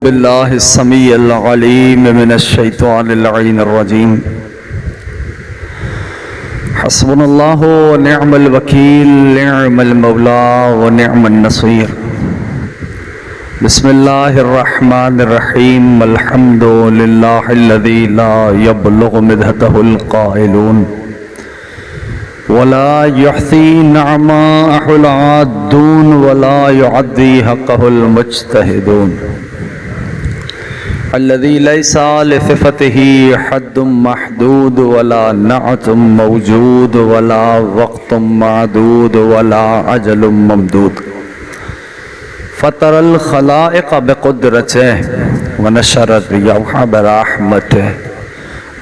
बिल्लाहिस्समीइल अलीम मिनश्शैतानिर रजीम। हस्बुनल्लाहु व निअमल वकील निअमल मौला व निअमन नसीर। बिस्मिल्लाहिर्रहमानिर्रहीम। अल्हम्दुलिल्लाहिल्लज़ी ला यब्लुगु मिदहतहुल क़ाइलून वला युहसी निअमाहुल आद्दून वला युअद्दी हक़्क़हुल मुज्तहिदून। अल्लज़ी लैसा लिसिफ़तिही हद्दुम महदूद वला नअतुम मौजूद वला वक़्तुम मअदूद वला अजलुम ममदूद। फ़तरल ख़लाइक़ बिक़ुद्रतिही व नशरर रियाह बिरहमतिही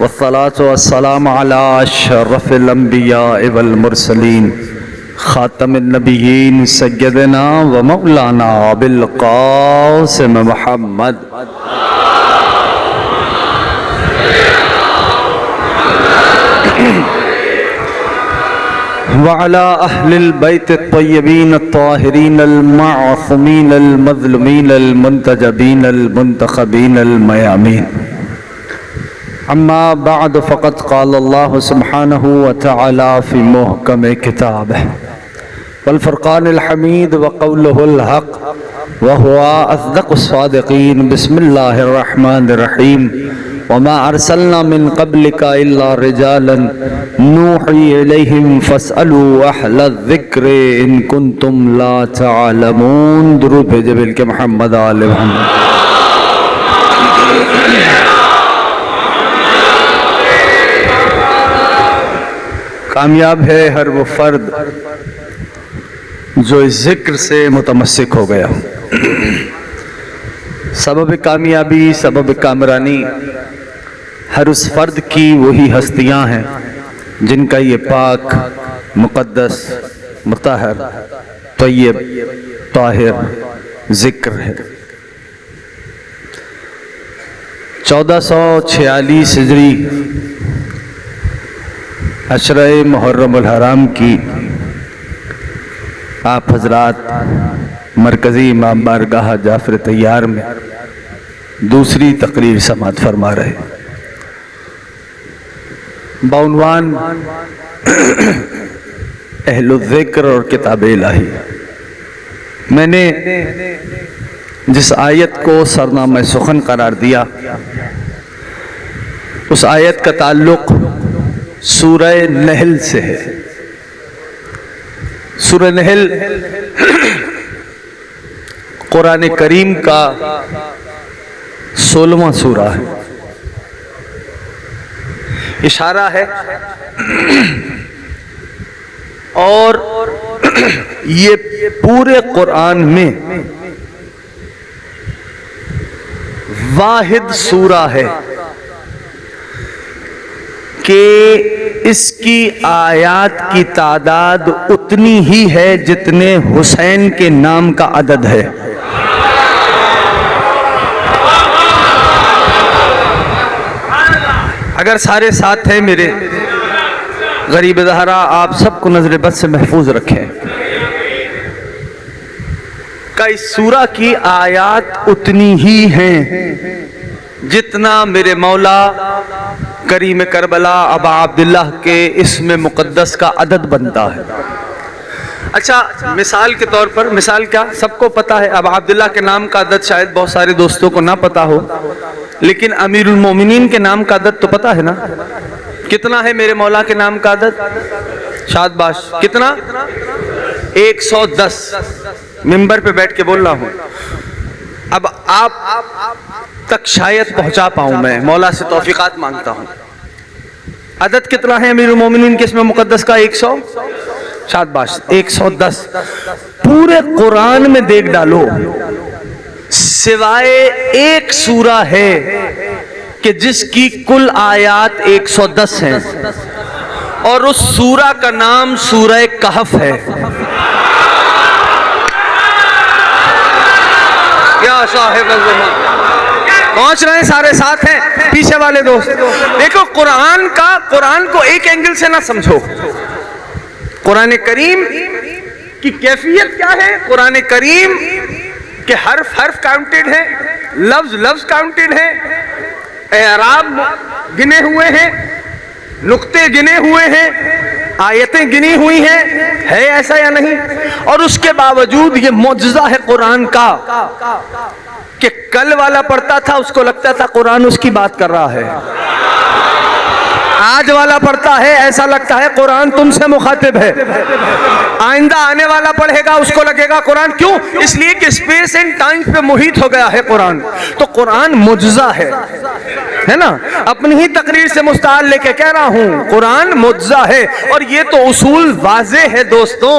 वस्सलातु वस्सलामु अला अशरफ़िल अंबिया वल मुरसलीन ख़ातमिन नबिय्यीन सय्यदना व मौलाना अबिल क़ासिम मुहम्मद वअला अहलिल बैत अत्तय्यबीन अत्ताहिरीन अल-मअसूमीन अल-मज़लूमीन अल-मुंतजबीन अल-मुंतखबीन अल-मयामीन। अम्मा बअद फ़क़द क़ाल अल्लाहु सुब्हानहु व तआला फ़ी मुहकम किताबिही वल फ़ुरक़ानिल हमीद व क़ौलुहुल हक़ व हुवा अस्दक़ुस सादिक़ीन। बिस्मिल्लाहिर रहमानिर रहीम। वमा अरसलना मिन क़ब्लिका इल्ला रिजालन नूही इलैहिम फ़स्अलू अहलज़ ज़िक्रि इन कुन्तुम ला तअलमून। दुरूद भेजे बिल्के मोहम्मद आले मोहम्मद। कामयाब है हर वो फर्द जो इस जिक्र से मुतमस्सिक हो गया। सबब कामयाबी सबब कामरानी हर उस फर्द की वही हस्तियां हैं जिनका ये पाक मुक़द्दस मुतहर तय्यब ताहिर जिक्र है। 1446 हिजरी अशरे मुहर्रमुल हराम की आप हजरात मरकज़ी इमाम बारगाह जाफर तैयार में दूसरी तकरीर समाअत फरमा रहे। बाउनवान अहलुल ज़िक्र और किताब इलाही। मैंने जिस आयत को सरनामा सुखन करार दिया उस आयत का ताल्लुक सूरह नहल से है। सूरह नहल कुरान करीम का 16वां सूरा है। इशारा है और ये पूरे कुरान में वाहिद सूरा है कि इसकी आयात की तादाद उतनी ही है जितने हुसैन के नाम का अदद है। अगर सारे साथ हैं मेरे गरीब ज़हरा, आप सबको नजर बद से महफूज रखें का इस सूरा की आयात उतनी ही हैं जितना मेरे मौला करीम करबला अबा अब्दुल्लाह के इसमें मुक़द्दस का अदद बनता है। अच्छा, मिसाल के तौर पर, मिसाल क्या, सबको पता है अबा अब्दुल्लाह के नाम का अदद शायद बहुत सारे दोस्तों को ना पता हो, लेकिन अमीरुल मोमिनीन के नाम का अदद तो पता है ना। कितना है मेरे मौला के नाम का अदद? शाबाश, कितना? 110। मिंबर पे बैठ के बोल रहा हूँ। अब आप तक शायद पहुंचा पाऊं, मैं मौला से तौफीकात मांगता हूं। अदद कितना है अमीरुल मोमिनीन के इसमें मुक़द्दस का? 100। शाबाश, 110। पूरे कुरान में देख डालो, सिवाय एक सूरा है कि जिसकी कुल आयात 110 हैं और उस सूरा का नाम सूरह कहफ है। या साहिब पहुंच रहे हैं, सारे साथ हैं, पीछे वाले दोस्त देखो। कुरान को एक एंगल से ना समझो। कुरान करीम की कैफियत क्या है? कुरान करीम के हर्फ काउंटेड है, लफ्ज लफ्ज काउंटेड है, एराब गिने हुए हैं, नुक्ते गिने हुए हैं, आयतें गिनी हुई हैं, है ऐसा या नहीं? और उसके बावजूद ये मौजज़ा है कुरान का कि कल वाला पढ़ता था उसको लगता था कुरान उसकी बात कर रहा है, आज वाला पढ़ता है ऐसा लगता है कुरान तुमसे मुखातिब है, आइंदा आने वाला पढ़ेगा उसको लगेगा कुरान, क्यों? इसलिए कि स्पेस एंड टाइम पे मुहित हो गया है कुरान। तो कुरान मुजज़ा है ना? अपनी ही तकरीर से मुस्ताल लेके कह रहा हूं, कुरान मुजज़ा है। और ये तो उसूल वाज़े है दोस्तों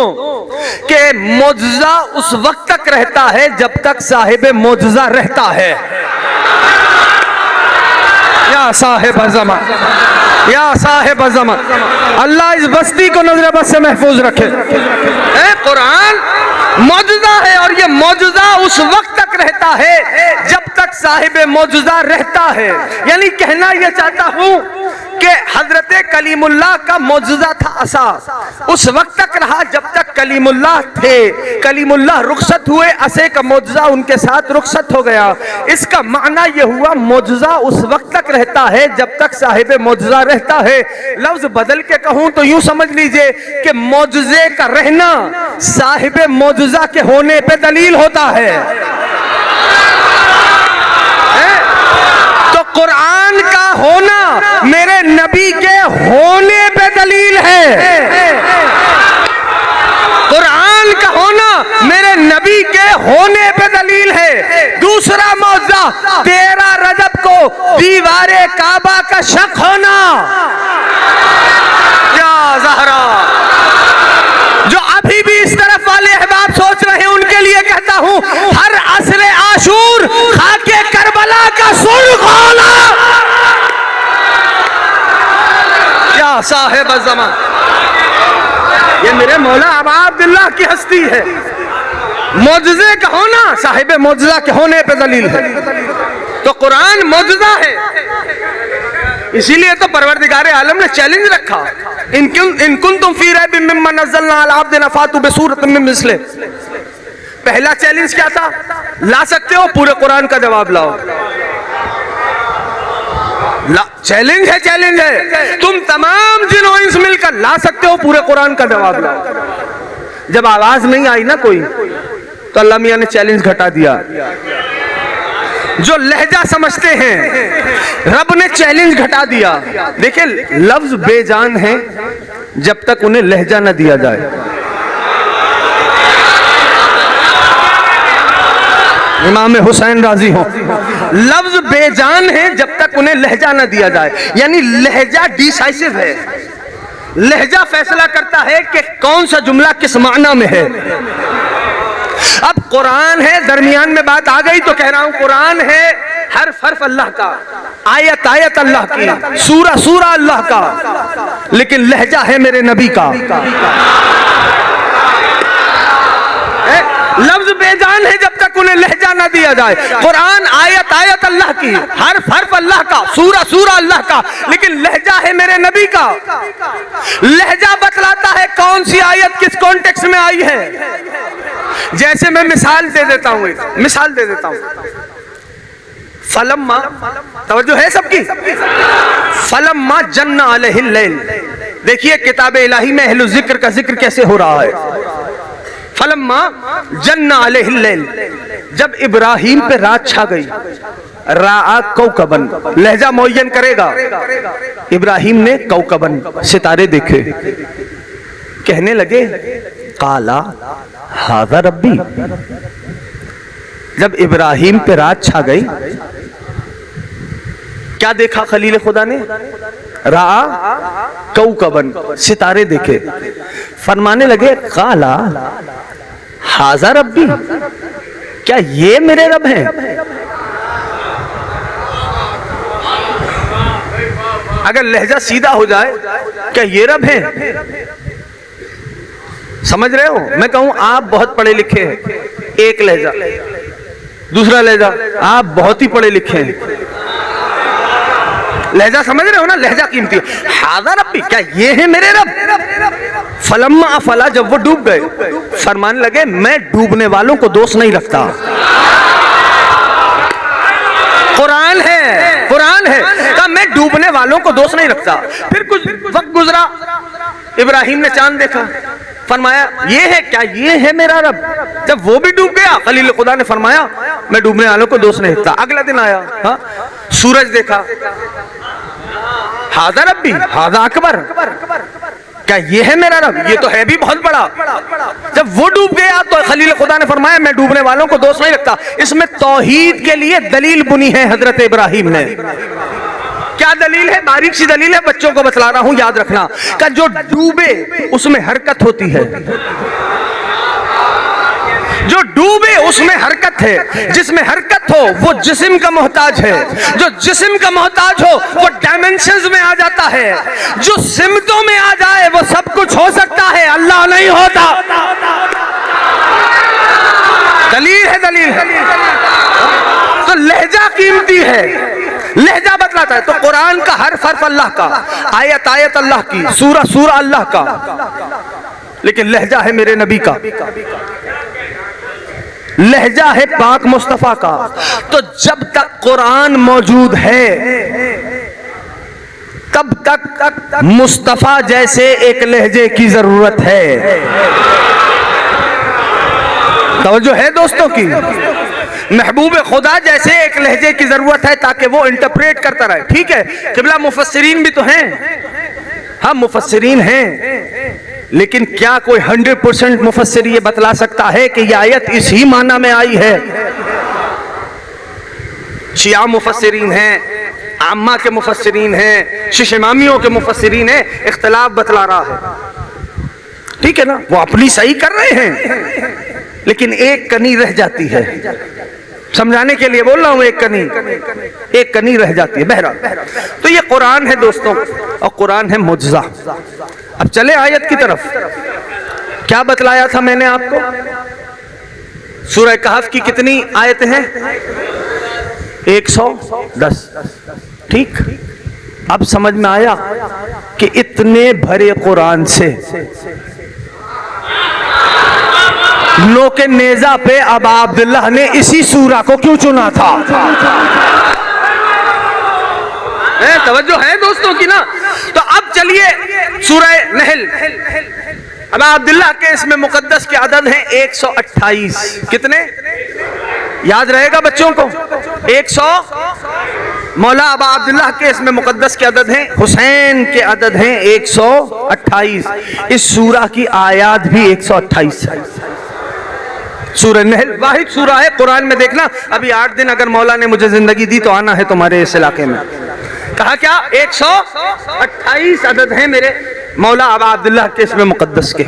कि मुजज़ा उस वक्त तक रहता है जब तक साहिब मुजज़ा रहता है। या साहिब ज़मा, या साहिब ज़मा, अल्लाह इस बस्ती को नजर बद से महफूज रखे। कुरान मौजूदा है और ये मौजूदा उस वक्त तक रहता है जब तक साहिब मौजूदा रहता है। यानी कहना यह चाहता हूं कि हजरत कलीमुल्लाह का मौजूदा था असा, उस वक्त तक रहा जब तक कलीमुल्लाह थे। कलीमुल्लाह रुखसत हुए, असे का मौजूदा उनके साथ रुखसत हो गया। इसका माना यह हुआ मौजूदा उस वक्त तक रहता है जब तक साहिब मौजूदा रहता है। लफ्ज बदल के कहूं तो यूं समझ लीजिए कि मौजूजे का रहना साहिब मौजूदा के होने पे दलील होता है। तो कुरान का होना मेरे नबी के होने पे दलील है। कुरान का होना मेरे नबी के होने पे दलील है। दूसरा मौजूदा 13 रजब को दीवारे काबा का शक होना। या ज़हरा, जो अभी भी इस तरफ वाले अहबाब सोच रहे हैं उनके लिए कहता हूं, हर असरे आशूर खाके करबला का सुर खोला। या साहिब ज़मान, ये मेरे मौला अबा अब्दुल्लाह की हस्ती है। मौजज़े का होना साहिब मौजज़ा के होने पे दलील है। तो कुरान मौजज़ा है, इसीलिए तो परवरदिगारे आलम ने चैलेंज रखा, इन कुंतुम फी रैबिम मिम्मा नज़्ज़लना अला अब्दिना फातू बिसूरतिन मिन मिस्लिही। पहला चैलेंज क्या था? ला सकते हो, पूरे कुरान का जवाब लाओ। चैलेंज है, चैलेंज है, तुम तमाम जिन्नो इंस मिलकर ला सकते हो, पूरे कुरान का जवाब लाओ। जब आवाज नहीं आई ना कोई, तो अल्लाह मियां ने चैलेंज घटा दिया। जो लहजा समझते हैं रब ने चैलेंज घटा दिया। देखिए लफ्ज बेजान है जब तक उन्हें लहजा न दिया जाए। इमाम हुसैन राजी हो, लफ्ज बेजान है जब तक उन्हें लहजा न दिया जाए। यानी लहजा डिसाइसिव है, लहजा फैसला करता है कि कौन सा जुमला किस माना में है। अब कुरान है, दरमियान में बात आ गई तो कह रहा हूं कुरान है, हर्फ हर्फ अल्लाह का, आयत आयत अल्लाह की, सूरा सूरा अल्लाह का, लेकिन लहजा है मेरे नबी का। लफ्ज बेजान है जब तक उन्हें लहजा ना दिया जाए। कुरान आयत आयत अल्लाह की, हर्फ हर्फ अल्लाह का, सूरा सूरा अल्लाह का, लेकिन लहजा है मेरे नबी का। लहजा बतलाता है कौन सी आयत किस कॉन्टेक्स्ट में आई है। जैसे मैं मिसाल दे देता हूं, मिसाल दे देता हूं। फलम्मा, तवज्जो है सबकी, फलम्मा जन्ना अलैहिल लैल। देखिए किताब इलाही में अहलुल जिक्र का जिक्र कैसे हो रहा है। फलम्मा जन्ना अलैहिल लैल, जब इब्राहिम पे रात छा गई, राआ कौकबन, लहजा मुअय्यन करेगा। इब्राहिम ने कौकबन, सितारे देखे, कहने लगे काला हाज़ा रब्बी। जब इब्राहिम पे रात छा गई, क्या देखा खलील खुदा ने? राआ कौकबन, सितारे देखे, फरमाने लगे काला हाज़ा रब्बी, क्या ये मेरे रब हैं? अगर लहजा सीधा हो जाए, क्या ये रब हैं? समझ रहे हो? मैं कहूं आप बहुत पढ़े लिखे हैं, एक लहजा, दूसरा लहजा, आप बहुत ही पढ़े लिखे हैं, लहजा समझ रहे हो ना? लहजा कीमती है। हाज़ा रब्बी, क्या ये है मेरे रब? फलम्मा अफला, जब वो डूब गए, फरमाने लगे मैं डूबने वालों को दोष नहीं रखता। कुरान है, कुरान है। कहा मैं डूबने वालों को दोष नहीं रखता। फिर कुछ वक्त गुजरा, इब्राहिम ने चांद देखा, फरमाया ये है क्या, ये है मेरा रब। जब वो भी डूब गया, खलील खुदा ने फरमाया मैं डूबने वालों को दोष नहीं रखता। अगला दिन आया, सूरज देखा, हादा रब्बी हादा अकबर, क्या ये है मेरा रब, ये तो है भी बहुत बड़ा। जब वो डूब गया तो खलील खुदा ने फरमाया मैं डूबने वालों को दोष नहीं रखता। इसमें तौहीद के लिए दलील बुनी है हजरत इब्राहिम ने। क्या दलील है? बारीक सी दलील है, बच्चों को बतला रहा हूं, याद रखना। का जो डूबे उसमें हरकत होती है, जो डूबे उसमें हरकत है, जिसमें हरकत हो वो जिस्म का मोहताज है, जो जिस्म का मोहताज हो वो डायमेंशंस में आ जाता है, जो सिमतों में आ जाए वो सब कुछ हो सकता है, अल्लाह नहीं होता। दलील है, दलील है। तो लहजा कीमती है, लहजा बतलाता है। तो कुरान का हर हर्फ अल्लाह का, आयत आयत अल्लाह की, सूरा सूरा अल्लाह का, लेकिन लहजा है मेरे नबी का, लहजा है पाक मुस्तफा का। तो जब तक कुरान मौजूद है तब तक मुस्तफा जैसे एक लहजे की जरूरत है। तवज्जो है दोस्तों की? महबूब खुदा जैसे एक लहजे की जरूरत है ताकि वो इंटरप्रेट करता रहे। ठीक है, किबला मुफस्सिरीन भी तो हैं, हम मुफस्सिरीन हैं, लेकिन क्या कोई 100% मुफस्सिर ये बतला सकता है कि यह आयत इसी माना में आई है? शिया मुफस्सिरीन हैं, आम्मा के मुफस्सिरीन हैं, शिश इमामियों के मुफस्सिरीन हैं, इख्तिलाफ बतला रहा है। ठीक है ना, वो अपनी सही कर रहे हैं, लेकिन एक कनी रह जाती है। समझाने के लिए बोल रहा हूं, एक कनी रह जाती है। बहरहाल तो ये कुरान है दोस्तों, और कुरान है मुज्जा। अब चले आयत की तरफ। क्या बतलाया था मैंने आपको? सूरह कहफ की कितनी आयतें हैं? 110। ठीक, अब समझ में आया कि इतने भरे कुरान से नो के नेजा पे अबा अब्दुल्लाह ने इसी सूरा को क्यों चुना था? तवज्जो है दोस्तों की ना। तो अब चलिए सूरह नहल, अबा अब्दुल्लाह के इसमें मुकद्दस के अदद हैं 128। कितने याद रहेगा बच्चों को? 100। मौला अबा अब्दुल्लाह के इसमें मुकद्दस के अदद हैं, हुसैन के अदद हैं 128। इस सूरा की आयात भी 128 है। सूरह नहल वाहिद सूरा है कुरान में। देखना, अभी 8 दिन अगर मौला ने मुझे जिंदगी दी तो आना है तुम्हारे इस इलाके में। कहा क्या? 128 अदद हैं मेरे मौला अबा अब्दुल्लाह के इसमें मुकद्दस के।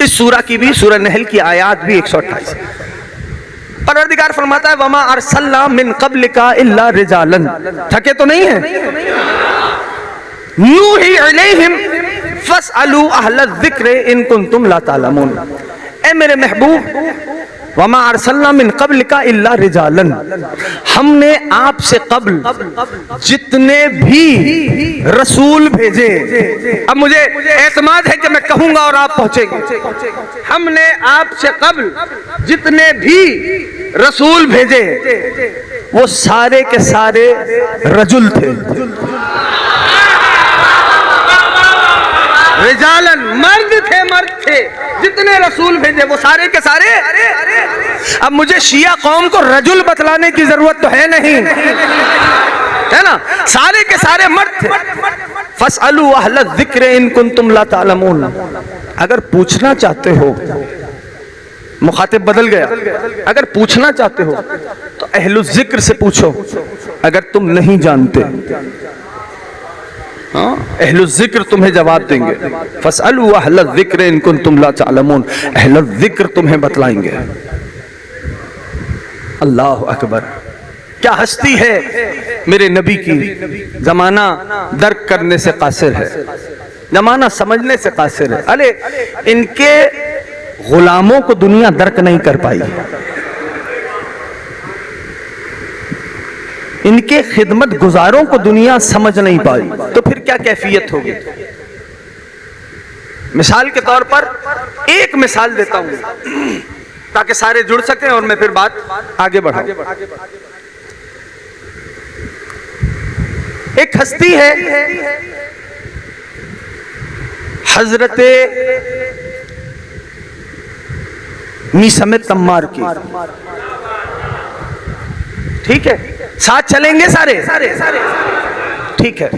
इस सूरा की भी, सूरह नहल की आयात भी 128। परवरदिगार फरमाता है वमा अरसलना मिन क़ब्लिका इल्ला रिजालन। थके तो नहीं है? नूही अलैहिम फसअलू अहल ज़िक्र इन कुंतुम ला तालमून। ए मेरे महबूब, वमा अरसलना मिन क़ब्लिका इल्ला रिजालन, हमने आपसे कब्ल जितने भी रसूल भेजे। अब मुझे एतमाद है कि मैं कहूंगा और आप पहुंचेंगे। हमने आपसे कब्ल जितने भी रसूल भेजे वो सारे के सारे रजुल थे, रिजालन, मर्द थे, मर्द थे। जितने रसूल भेजे वो सारे के सारे। अब मुझे शिया कौम को रजुल बतलाने की जरूरत तो है नहीं, है ना? सारे के सारे मर्द थे। फसअलू अहल ज़िक्र इन कुंतुम ला तालमून। अगर पूछना चाहते हो, मुखातिब बदल गया, अगर पूछना चाहते हो तो अहलु ज़िक्र से पूछो अगर तुम नहीं जानते। अहलु ज़िक्र तुम्हें जवाब देंगे। फसअलू अहल ज़िक्र इन कुंतुम ला तालमून, अहलु ज़िक्र तुम्हें बतलाएंगे। अल्लाह अकबर, क्या हस्ती है मेरे नबी की। जमाना दर्क करने से कासिर है, जमाना समझने से कासिर है। अरे इनके गुलामों को दुनिया दर्क नहीं कर पाई, इनके खिदमत गुजारों को दुनिया समझ नहीं पाई, तो फिर क्या कैफियत होगी। मिसाल के तौर पर एक मिसाल देता हूं ताकि सारे जुड़ सकें और मैं फिर बात आगे बढ़ाऊं। एक हस्ती है हजरत मीसम तम्मार की, ठीक है, साथ चलेंगे सारे, ठीक है।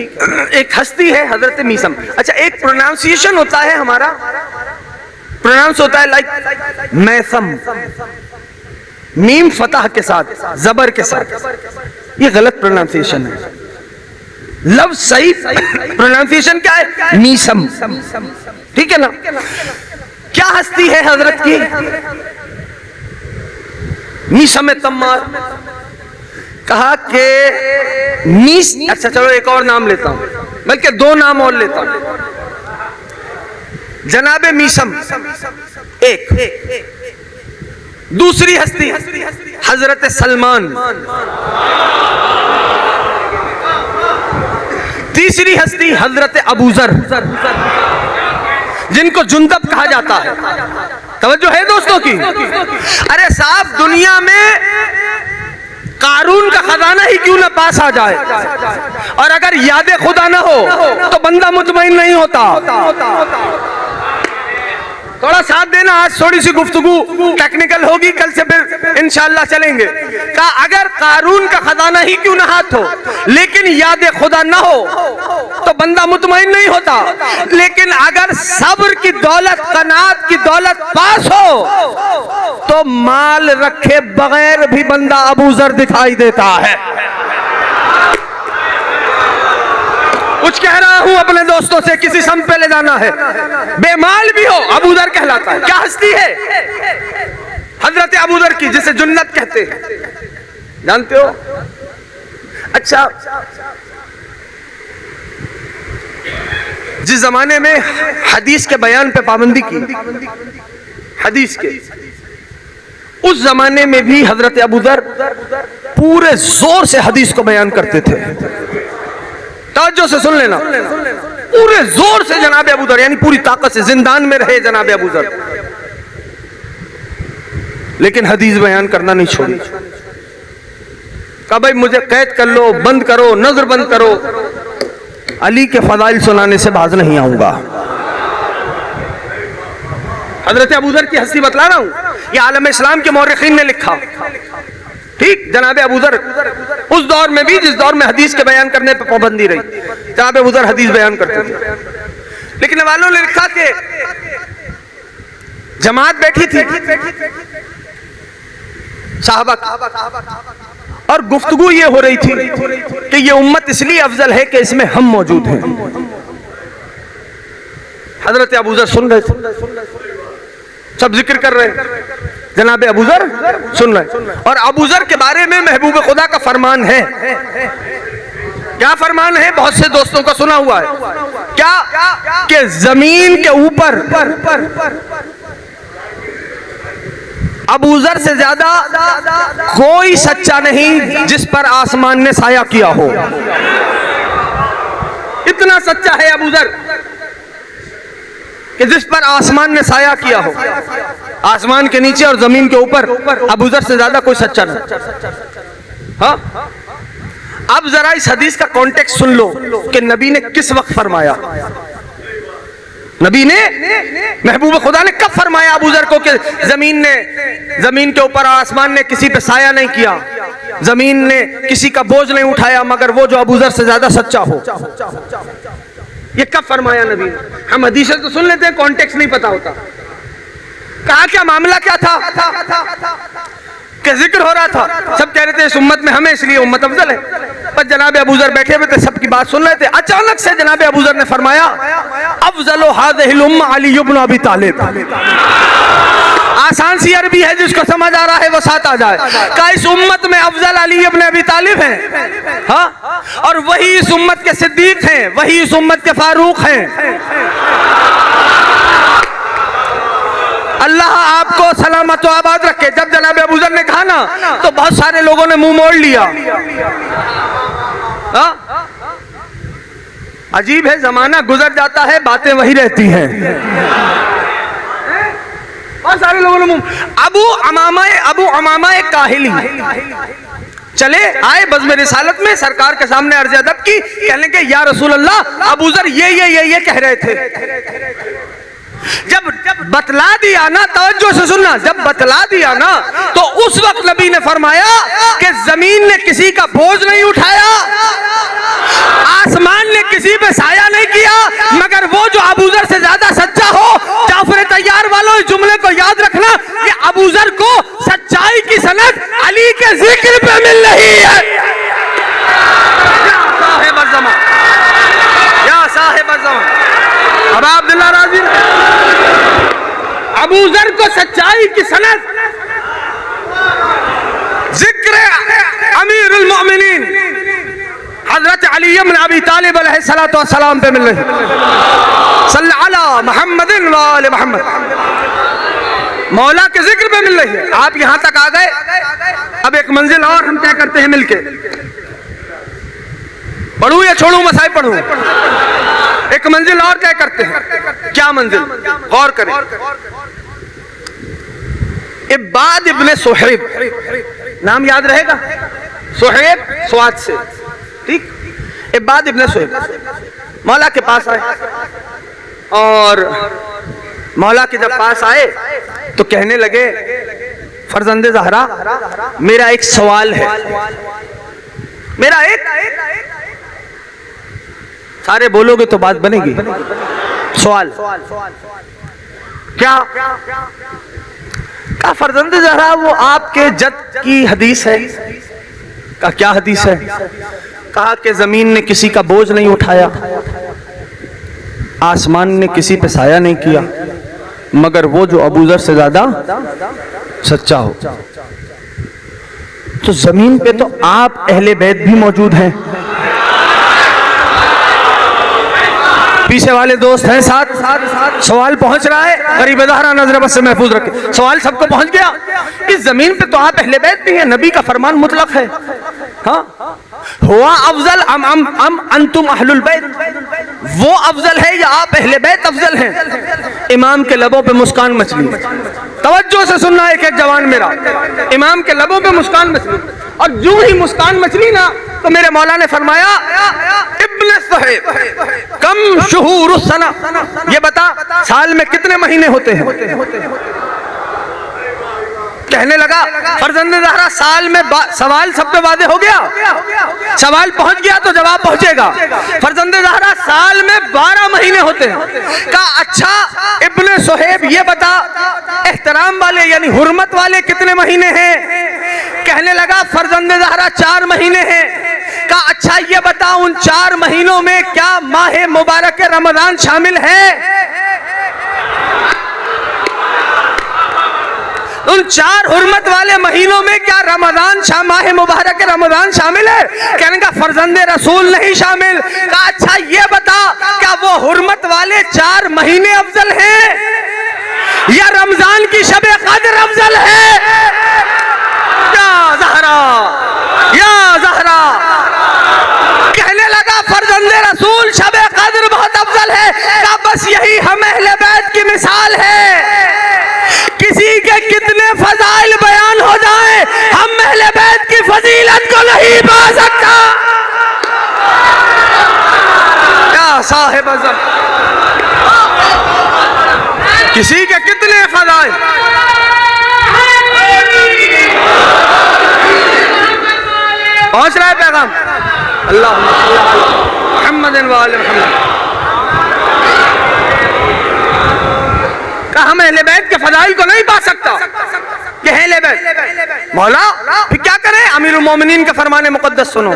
एक हस्ती है हजरत मीसम। अच्छा, एक प्रोनाउंसिएशन होता है हमारा, प्रोनाउंस होता है लाइक मैसम, मीम फतह के साथ, जबर के साथ, ये गलत प्रोनाउंसिएशन है। लफ्ज सही प्रोनाउंसिएशन क्या है? मीसम, ठीक है ना। क्या हस्ती है हजरत की? मीसम तम्मार। कहा कि मीस, अच्छा चलो एक और नाम लेता हूं, बल्कि दो नाम और लेता हूं। जनाबे मीसम एक, दूसरी हस्ती हजरत सलमान, तीसरी हस्ती हजरत अबूजर, जिनको जुंदब कहा जाता है। तवज्जो है दोस्तों की? अरे साहब, दुनिया में कारून का खजाना ही क्यों ना पास आ जाए, और अगर याद खुदा ना हो तो बंदा मुतमईन नहीं होता। थोड़ा साथ देना, आज थोड़ी सी गुफ्तगू टेक्निकल होगी, कल से फिर इंशाअल्लाह चलेंगे। कहा अगर कारून का खजाना ही क्यों ना हाथ हो, लेकिन याद खुदा ना हो तो बंदा मुतमईन नहीं होता। लेकिन अगर सब्र की दौलत, कनात की दौलत पास हो तो माल रखे बगैर भी बंदा अबूजर दिखाई देता है। कुछ कह रहा हूं अपने दोस्तों से, किसी सम पे ले जाना है, बेमाल भी हो अबूजर कहलाता है। क्या हस्ती है हजरत अबूजर की, जिसे जुन्नत कहते हैं, जानते हो? अच्छा, जिस जमाने में हदीस के बयान पे पाबंदी की, हदीस के, उस जमाने में भी हजरत अबूजर पूरे जोर से हदीस को बयान करते थे। तवज्जो से सुन लेना, पूरे जोर से जनाब अबूजर, यानी पूरी ताकत से जिंदान में रहे जनाब अबूजर, लेकिन हदीस बयान करना नहीं छोड़ी। कहा भाई मुझे कैद कर लो, बंद करो, नजर बंद करो, अली के फजाइल सुनाने से बाज नहीं आऊंगा। हजरत अबूजर की हस्ती बतला रहा हूं, यह आलम इस्लाम के मौरखीन ने लिखा, ठीक। जनाब अबूजर उस दौर में भी जिस दौर में हदीस के बयान करने पर पाबंदी रही, जनाब अबूजर हदीस बयान करते थे। लिखने वालों ने लिखा कि जमात बैठी थी साहबा, और गुफ्तगू ये हो रही थी कि ये उम्मत इसलिए अफजल है कि इसमें हम मौजूद हैं। हजरत अबूजर सुन रहे थे, सब जिक्र कर रहे हैं, जनाब अबूजर सुन रहे। और अबूजर के बारे में महबूब खुदा का फरमान है। क्या फरमान है? बहुत से दोस्तों का सुना हुआ है। क्या? कि जमीन के ऊपर अबूजर से ज्यादा कोई सच्चा नहीं जिस पर आसमान ने साया किया हो। इतना सच्चा है अबूजर कि जिस पर आसमान ने साया किया हो। आसमान के नीचे और जमीन के ऊपर अबूजर से ज्यादा कोई सच्चा नहीं। हाँ, अब जरा इस हदीस का कॉन्टेक्स्ट सुन लो कि नबी ने किस वक्त फरमाया। नबी ने, महबूब खुदा ने कब फरमाया अबूजर को कि जमीन के ऊपर आसमान ने किसी पे साया नहीं किया, जमीन ने किसी का बोझ नहीं उठाया मगर वो जो अबूजर से ज्यादा सच्चा हो। ये कब फरमाया नबी ने? हम हदीस तो सुन लेते हैं, कॉन्टेक्स्ट नहीं पता होता। कहा क्या मामला क्या था कि जिक्र हो रहा था, सब कह रहे थे इस उम्मत में हमें, इसलिए उम्मत अफजल है। पर जनाब अबूजर बैठे हुए थे, सबकी बात सुन रहे थे। अचानक से जनाब अबूजर ने फरमाया अफजलो हाज़िहिल उम्मा अली इब्न अबी तालिब। आसान सी अरबी है, जिसको समझ आ रहा है वो साथ आ जाए। क्या इस उम्मत में अफजल अली इब्न अबी तालिब हैं? हाँ, और वही इस उम्मत के सिद्दीक हैं, वही इस उम्मत के फारूक हैं। अल्लाह आपको सलामत व आबाद रखे। जब जनाब अबूजर ने कहा ना तो बहुत सारे लोगों ने मुंह मोड़ लिया। अजीब है, जमाना गुजर जाता है, बातें वही रहती हैं। बहुत सारे लोगों ने मुंह। अबू अमामा काहिली, चले आए बज़्म रिसालत में, सरकार के सामने अर्ज़ अदब की, कहने के या रसूल अल्लाह, अबू ज़र ये कह रहे थे। जब बतला दिया ना, तवज्जो से सुनना, जब बतला दिया ना तो उस वक्त नबी ने फरमाया कि जमीन ने किसी का बोझ नहीं उठाया, आसमान ने किसी पे साया नहीं किया, मगर वो जो अबू ज़र से ज्यादा सच्चा हो। जाफर तैयार वालों, इस जुमले को याद रखना कि अबू ज़र को सच्चाई की सनद अली के जिक्र पे मिल रही है। या साहिब ज़मान अबा अब्दुल्लाह राज़ी, अबू ज़र को सच्चाई की सनद जिक्र अमीरुल मोमिनीन हज़रत अली इब्न अबी तालिब अलैहिस्सलातु वस्सलाम पे मिल रही है। सल्लल्लाहु अला मुहम्मदिन व आले मुहम्मद, मौला के जिक्र पे मिल रही है। आप यहां तक आ गए, अब एक मंजिल और हम तय करते हैं मिलके। पढ़ूं या छोड़ूं मसाइब पढ़ूं? एक मंजिल और तय करते हैं। क्या मंजिल? गौर करें। इब्बाद इब्ने सुहैब, नाम याद रहेगा, सुहैब स्वाद से, ठीक। इब्बाद इब्ने सुहैब मौला के पास आए, और मौला के जब पास आए तो कहने लगे, फरजंदे ज़हरा, मेरा एक सवाल है, मेरा एक, सारे बोलोगे तो बात बनेगी। सवाल क्या? का फरजंदे ज़हरा, वो आपके जद की हदीस है। का क्या हदीस है? कहा कि जमीन ने किसी का बोझ नहीं उठाया, आसमान ने किसी पे साया नहीं किया, मगर वो जो अबू ज़र से ज्यादा सच्चा हो। तो जमीन पे तो आप अहले बैत भी मौजूद हैं, पीछे वाले दोस्त हैं साथ। सवाल पहुंच रहा है, गरीब ज़हरा नजर बस से महफूज रखे, सवाल सबको पहुंच गया। इस जमीन पे तो आप अहले बैत भी हैं, नबी का फरमान मुतलक है। हाँ, हुआ अफजल अम अंतुम अहलुल बैत, वो अफजल है या आप अहले बैत अफजल हैं? इमाम के लबों पे मुस्कान मचली। तवज्जो से सुनना एक एक जवान मेरा, इमाम के लबों पे मुस्कान मचली, और जो ही मुस्कान मचली ना तो मेरे मौला ने फरमाया, इब्ने सुहैब कम शुहूर सना, ये बता साल में कितने महीने होते हैं? कहने लगा फरजंदे ज़हरा, साल में सवाल सब पे वादे हो गया, सवाल पहुंच गया तो जवाब पहुंचेगा। फरजंदे ज़हरा, साल में 12 महीने होते हैं। का अच्छा इब्ने सुहैब, ये बता एहतराम वाले यानी हुर्मत वाले कितने महीने हैं? कहने लगा फरजंदे ज़हरा 4 महीने हैं। का अच्छा ये बता उन 4 महीनों में क्या माह मुबारक रमजान शामिल है? उन 4 हुर्मत वाले महीनों में क्या रमजान माह मुबारक रमजान शामिल है? कहने का फरजंदे रसूल नहीं शामिल। का अच्छा ये बता क्या वो हुर्मत वाले 4 महीने अफजल हैं या रमजान की शबे कद्र अफजल है? या ज़हरा, या ज़हरा, कहने लगा फरजंदे रसूल शबे कद्र बहुत अफजल है। का बस यही हम अहले बैत की मिसाल है। किसी के कितने फजाइल बयान हो जाए, हम अहले बैत की फजीलत को नहीं पा सकता। क्या साहिब अज़म, किसी के कितने फजाइल, पहुंच रहा है पैगाम? अल्लाह मुहम्मद व आले मुहम्मद। हम अहले बैत के फजाइल को नहीं पा सकता कि अहले बैत। मौला फिर क्या करें? अमीरुल मोमिनीन के फरमाने मुकद्दस सुनो।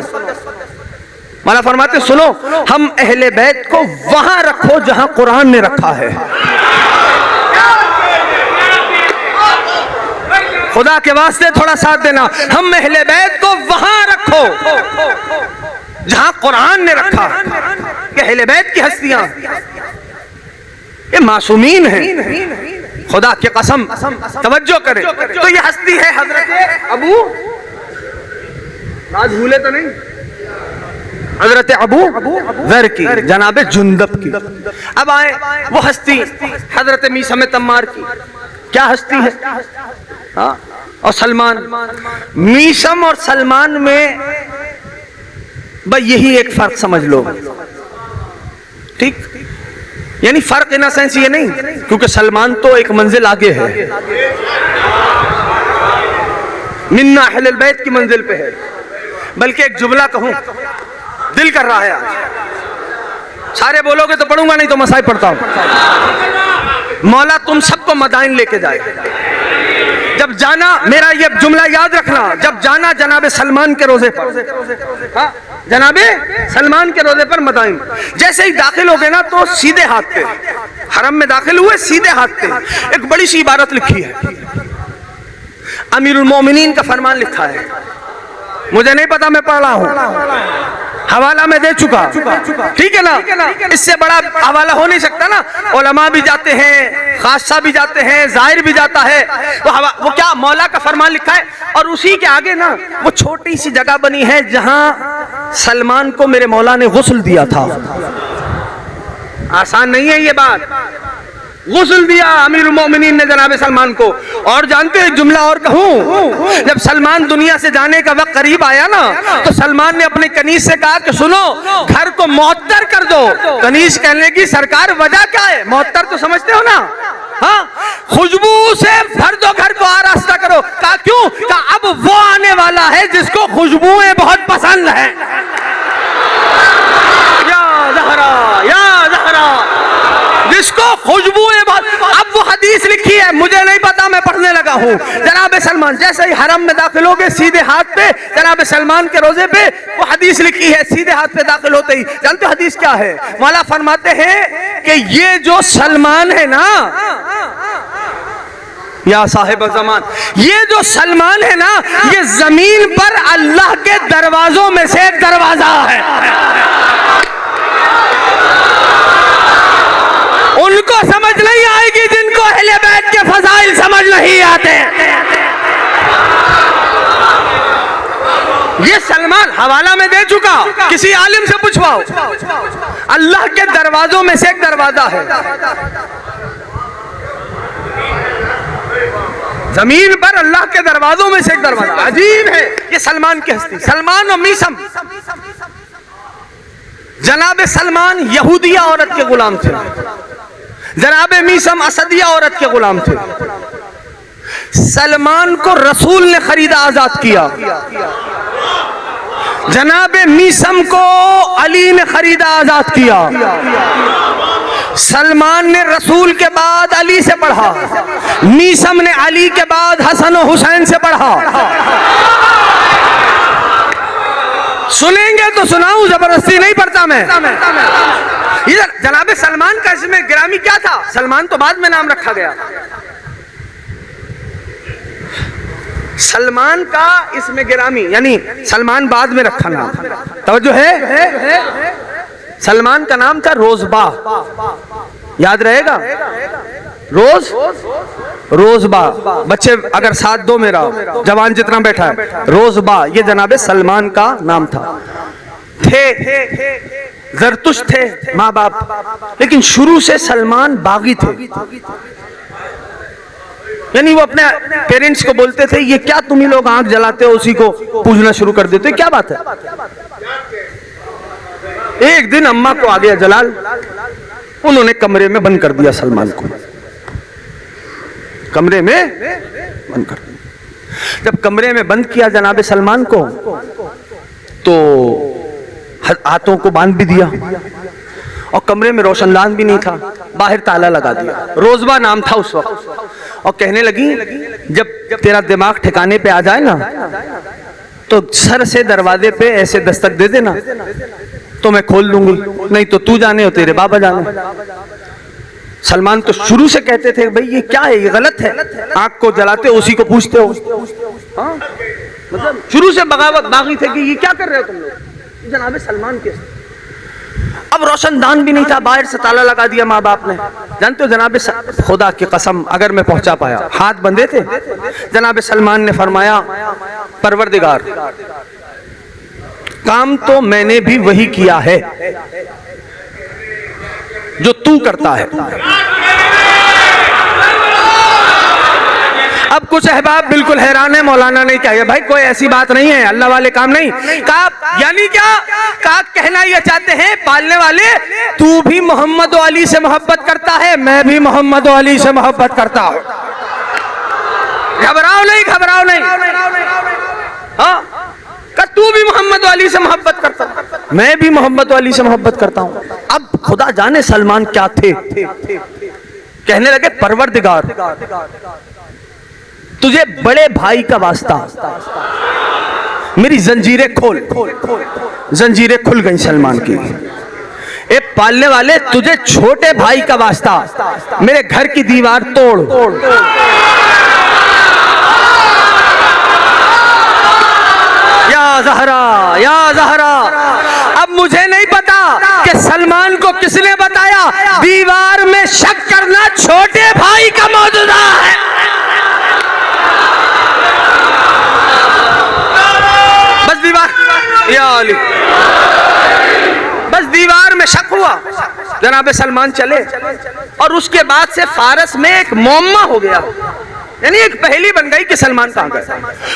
मौला फरमाते सुनो, हम अहले बैत को वहां रखो जहां कुरान ने रखा है। खुदा के वास्ते थोड़ा साथ देना, हम अहले बैत को वहां रखो जहां कुरान ने रखा। कि अहले बैत की हस्तियां ये मासूमीन हैं, खुदा की कसम, तवज्जो करें। तो ये हस्ती है हजरत अबू, आज भूले तो नहीं, हजरत अबू ज़र की, जनाबे जुंदब की। अब आए वो हस्ती हजरत मीसा में तम्मार की। क्या हस्ती है? हाँ, और सलमान, मीसम और सलमान में भाई यही एक फर्क समझ लो, ठीक? यानी फर्क इन सेंस ये नहीं, क्योंकि सलमान तो एक मंजिल आगे है, मिन्ना अहलुल बैत की मंजिल पे है। बल्कि एक जुमला कहूं, दिल कर रहा है आज, सारे बोलोगे तो पढ़ूंगा, नहीं तो मसाई पढ़ता हूं। मौला तुम सबको मदाइन लेके जाए। जब जाना, मेरा ये जुमला याद रखना, जब जाना जनाबे सलमान के रोजे पर, हाँ, जनाबे सलमान के रोजे पर मदाइन, जैसे ही दाखिल हो गए ना तो सीधे हाथ पे, हरम में दाखिल हुए सीधे हाथ पे एक बड़ी सी इबारत लिखी है, अमीरुल मोमिनीन का फरमान लिखा है। मुझे नहीं पता, मैं पढ़ रहा हूं, हवाला में दे चुका, ठीक है ना? इससे बड़ा हवाला हो नहीं सकता ना। उलमा भी जाते हैं, खासा भी जाते हैं, जाहिर भी जाता है, वो क्या मौला का फरमान लिखा है। और उसी के आगे ना वो छोटी सी जगह बनी है जहां सलमान को मेरे मौला ने गुस्ल दिया था। आसान नहीं है ये बात, गुस्ल दिया अमीरुल मोमिनीन ने जनाब सलमान को। और जानते हैं जुमला और कहूं, जब सलमान दुनिया से जाने का वक्त करीब आया ना तो सलमान ने अपने कनीज से कहा कि सुनो, घर को मुअत्तर कर दो। कनीज कहने की सरकार वजह क्या है? मुअत्तर तो समझते हो ना, हाँ, खुशबू से भर दो घर को, आरास्ता करो। कहा क्यों? कहा अब वो आने वाला है जिसको खुशबुएं बहुत पसंद है। या ज़हरा, या ज़हरा, जिसको खुशबुएं बहुत। अब वो हदीस लिखी है, मुझे नहीं पता, मैं पढ़ने लगा हूँ। जनाब सलमान जैसे ही हरम में दाखिल हो गए, सीधे हाथ पे जनाब सलमान के रोजे पे वो हदीस लिखी है, सीधे हाथ पे दाखिल होते ही। जानते हो हदीस क्या है? मौला फरमाते हैं कि ये जो सलमान है ना, या साहिब ज़मान, ये जो सलमान है ना, ये जमीन पर अल्लाह के दरवाजों में से एक दरवाजा है। उनको समझ नहीं आएगी जिनको अहले बैत के फजाइल समझ नहीं आते। ये सलमान हवाला में दे चुका, किसी आलिम से पूछवाओ, अल्लाह के दरवाजों में से एक दरवाजा है। जमीन पर अल्लाह के दरवाजों में से एक दरवाजा। अजीब है ये सलमान की हस्ती। सलमान और मीसम, जनाब सलमान यहूदिया औरत के गुलाम थे, जनाब मीसम असदिया औरत के गुलाम थे। सलमान को रसूल ने खरीदा, आजाद किया। जनाब मीसम को अली ने खरीदा, आजाद किया। सलमान ने रसूल के बाद अली से पढ़ा, मीसम ने अली के बाद हसन और हुसैन से पढ़ा। सुनेंगे तो सुनाऊं, जबरदस्ती नहीं पढ़ता मैं। इधर जनाब सलमान का इसमें गिरामी क्या था? सलमान तो बाद में नाम रखा गया। सलमान का इसमें गिरामी यानी सलमान बाद में रखा नाम, तवज्जो है? सलमान का नाम था रोजबा, याद रहेगा? रोजबा, बच्चे अगर साथ दो मेरा, जवान जितना बैठा है, रोजबा ये जनाब सलमान का नाम था। थे जरतुश थे माँ बाप, लेकिन शुरू से सलमान बागी थे। यानी वो अपने पेरेंट्स को बोलते थे, ये क्या तुम ही लोग आंख जलाते हो, उसी को पूजना शुरू कर देते हो, क्या बात है? एक दिन अम्मा को आ गया जलाल, उन्होंने कमरे में बंद कर दिया सलमान को, कमरे में बंद कर दिया। जब कमरे में बंद किया जनाब सलमान को, तो हाथों को बांध भी दिया और कमरे में रोशनदान भी नहीं था, बाहर ताला लगा दिया। रोजबा नाम था उस वक्त। और कहने लगी, जब तेरा दिमाग ठिकाने पे आ जाए ना तो सर से दरवाजे पे ऐसे दस्तक दे देना, तो मैं खोल दूंगी, नहीं तो तू जाने हो तेरे बाबा जाने। सलमान तो शुरू से कहते थे, भाई ये क्या है, ये गलत है, आंख को जलाते हो उसी को पूछते हो। हाँ? मतलब शुरू से बगावत बागी थे कि ये क्या कर रहे हो तुम लोग। जनाब सलमान के अब रोशनदान भी नहीं था, बाहर से ताला लगा दिया माँ बाप ने। जानते हो जनाब खुदा की कसम, अगर मैं पहुंचा पाया, हाथ बंधे थे। जनाब सलमान ने फरमाया, परवरदिगार, काम तो मैंने भी वही किया है जो तू करता है। अब कुछ अहबाब बिल्कुल हैरान है, मौलाना ने क्या, भाई कोई ऐसी बात नहीं है, अल्लाह वाले काम नहीं कहा। यानी क्या कहा, कहना ये चाहते हैं पालने वाले, तू भी मोहम्मद अली से मोहब्बत करता है, मैं भी मोहम्मद अली से मोहब्बत करता हूं। घबराओ नहीं, घबराओ नहीं। हाँ, तू भी मोहम्मद अली से मोहब्बत करता है, मैं भी मोहम्मद अली से मोहब्बत करता हूं। अब खुदा जाने सलमान क्या थे, कहने लगे परवरदिगार तुझे बड़े भाई का वास्ता, मेरी जंजीरें खोल। जंजीरें खुल गई सलमान की। ए पालने वाले, तुझे छोटे भाई का वास्ता, मेरे घर की दीवार तोड़। या ज़हरा, या ज़हरा। अब मुझे नहीं पता कि सलमान को किसने बताया दीवार में शक करना छोटे भाई का मौजूदा है। बस दीवार, या अली, बस दीवार में शक हुआ, जनाब सलमान चले, और उसके बाद से फारस में एक मुअम्मा हो गया, यानी एक पहेली बन गई कि सलमान कहाँ गए।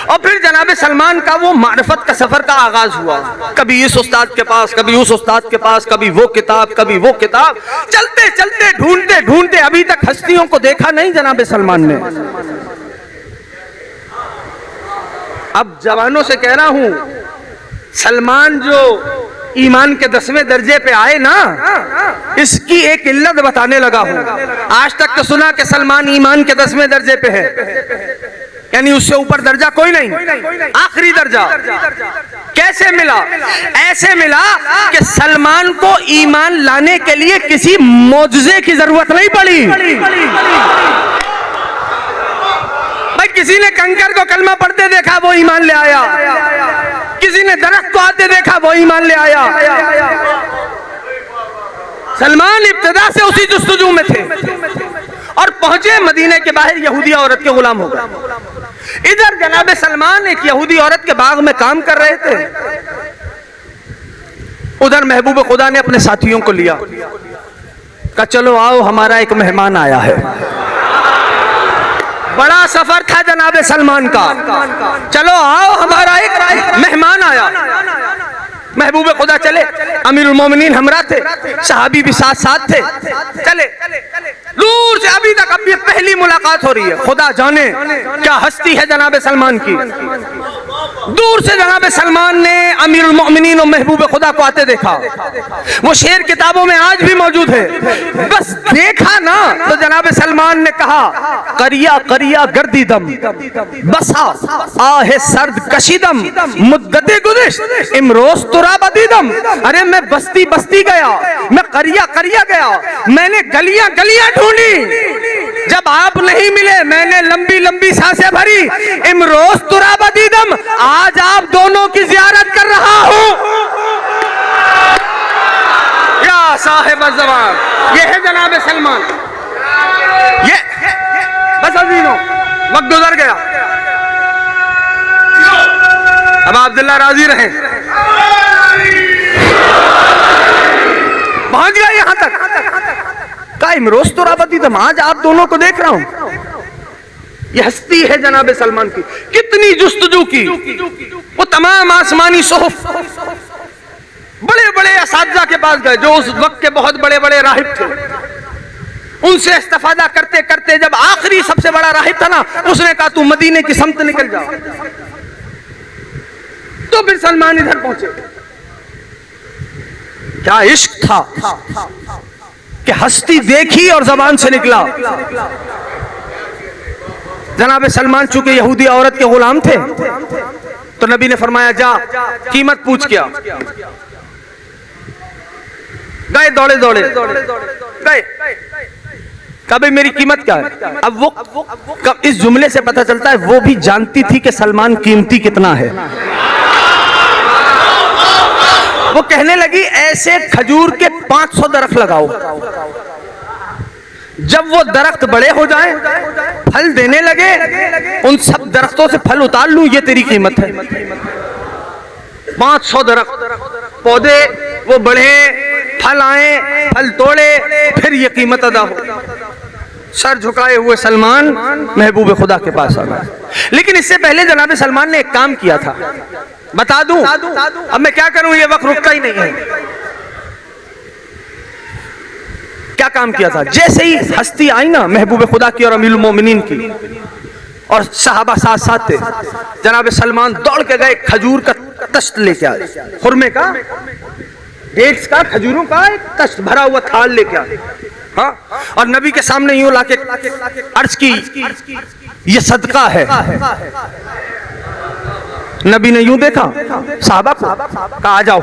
और फिर जनाब सलमान का वो मारिफत का सफर का आगाज हुआ, कभी इस उस्ताद के पास, कभी उस उस्ताद के पास, कभी वो किताब, कभी वो किताब, चलते चलते ढूंढते ढूंढते अभी तक हस्तियों को देखा नहीं जनाब सलमान ने। अब जवानों से कह रहा हूं, सलमान जो ईमान के 10वें दर्जे पे आए ना, इसकी एक इल्लत बताने लगा हूं। आज तक तो सुना कि सलमान ईमान के 10वें दर्जे पे है, यानी उससे ऊपर दर्जा कोई नहीं, आखिरी दर्जा। कैसे मिला? ऐसे मिला कि सलमान को ईमान लाने के लिए किसी मौजज़े की जरूरत नहीं पड़ी। भाई किसी ने कंकर को कलमा पढ़ते देखा, वो ईमान ले आया। किसी ने दरख्त को आते देखा, वो ईमान ले आया। सलमान इब्तिदा से उसी जुस्तजू में थे और पहुंचे मदीने के बाहर, यहूदी औरत के गुलाम हो गए। इधर जनाब सलमान एक यहूदी औरत के बाग में काम कर रहे थे, उधर महबूब खुदा ने अपने साथियों को लिया, कहा चलो आओ, हमारा एक मेहमान आया है। बड़ा सफर था जनाब सलमान का, चलो आओ, हमारा एक मेहमान आया। महबूब खुदा चले, अमीरुल मोमिनीन हमरा थे, सहाबी भी साथ साथ थे। चले दूर से, अभी तक अब ये पहली मुलाकात हो रही है, खुदा जाने क्या हस्ती है जनाब सलमान की। दूर से जनाब सलमान ने अमीरुल मोमिनीन और महबूब खुदा को आते देखा। वो शेर किताबों में आज भी मौजूद है। बस देखा ना तो जनाब सलमान ने कहा, करिया करिया गर्दी दम बसा आहे सर्द कशीदम मुद्दते गुज़िश्त इमरोज तुरा बदीदम। अरे मैं बस्ती बस्ती गया, मैं करिया करिया गया, मैंने गलियां गलियां ढूंढी, जब आप नहीं मिले मैंने लंबी लंबी सांसें भरी। इमरोज तुरा बदीदम, आज आप दोनों की जियारत कर रहा हूं। या साहिब ज़मान, ये है जनाब सलमान। ये बस अजीजों, वक्त गुजर गया, अब अब्दुल्ला राजी रहे, पहुंच गया यहां तक। का इमरोज तो राबतीदम, आज आप दोनों को देख रहा हूं। ये हस्ती है जनाब सलमान की, कितनी जुस्तजू की। वो तमाम आसमानी सुहुफ, बड़े बड़े असातिज़ा के पास गए जो उस वक्त के बहुत बड़े बड़े राहिब थे। उनसे इस्तिफादा करते करते जब आखिरी सबसे बड़ा राहिब था ना, उसने कहा तू मदीने की समत निकल जा। तो फिर सलमान इधर पहुंचे। क्या इश्क था कि हस्ती देखी और जबान से निकला। जनाब सलमान चूंकि यहूदी औरत के गुलाम थे तो नबी ने फरमाया जा कीमत पूछ क्या। गए दौड़े दौड़े गए, कभी मेरी कीमत क्या है। अब वो इस जुमले से पता चलता है वो भी जानती थी कि सलमान कीमती कितना है। वो कहने लगी ऐसे खजूर के 500 दरख्त लगाओ, जब वो दरख्त बड़े हो जाएं, फल देने लगे, उन सब दरख्तों से फल उतार लूं, ये तेरी कीमत है। 500 दरख्त पौधे वो बढ़े, फल आए, फल तोड़े, फिर ये कीमत अदा हो। सर झुकाए हुए सलमान महबूब खुदा के पास आ गए। लेकिन इससे पहले जनाब सलमान ने एक काम किया था, बता दूं? अब मैं क्या करूं, ये वक्त रुकता ही नहीं है। क्या काम किया था? जैसे ही हस्ती आई ना महबूब खुदा की और अमीरुल मोमिनीन की, और सहाबा साथ साथ थे, जनाब सलमान दौड़ के गए, खजूर का तश्त लेके आए, खुरमे का, डेट्स का, खजूरों का एक तश्त भरा हुआ थाल लेके आए। हाँ, और नबी के सामने यूं लाके अर्ज की, ये सदका है। नबी ने यूं देखा साहबा को, कहा आ जाओ।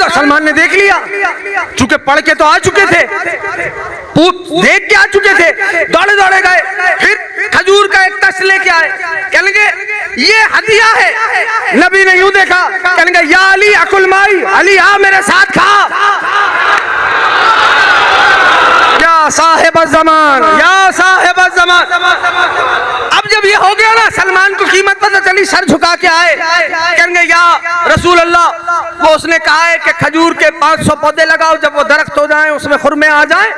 सलमान ने देख लिया, चूंकि पढ़ के तो आ चुके थे, देख के आ चुके थे, दौड़े दौड़े गए, फिर खजूर का एक तश्त लेके आए, कहेंगे ये हदिया है। नबी ने यूं देखा, कहेंगे या अली अकुल माई, अली आ मेरे साथ खा। या साहिब ज़मान, या साहिब ज़मान। अब जब ये हो गया ना, सलमान को कीमत पता चली, सर झुका के आए, कहेंगे या रसूल अल्लाह, वो उसने कहा है कि खजूर के 500 पौधे लगाओ, जब वो दरख्त हो जाएं उसमें खुरमे आ जाएं,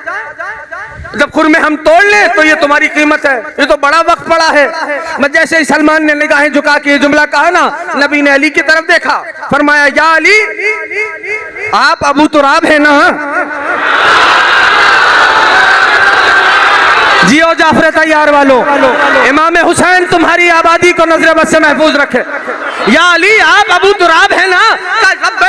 जब खुरमे हम तोड़ लें तो ये तुम्हारी कीमत है, ये तो बड़ा वक्त पड़ा है। मैं जैसे ही सलमान ने निगाहें झुका के ये जुमला कहा ना, नबी ने अली की तरफ देखा, फरमाया या अली, आप अबू तुराब है ना? जियो जाफर तैयार वालों, इमाम हुसैन तुम्हारी आबादी को नजर बद से महफूज रखे। या अली आप अबू तुराब है ना?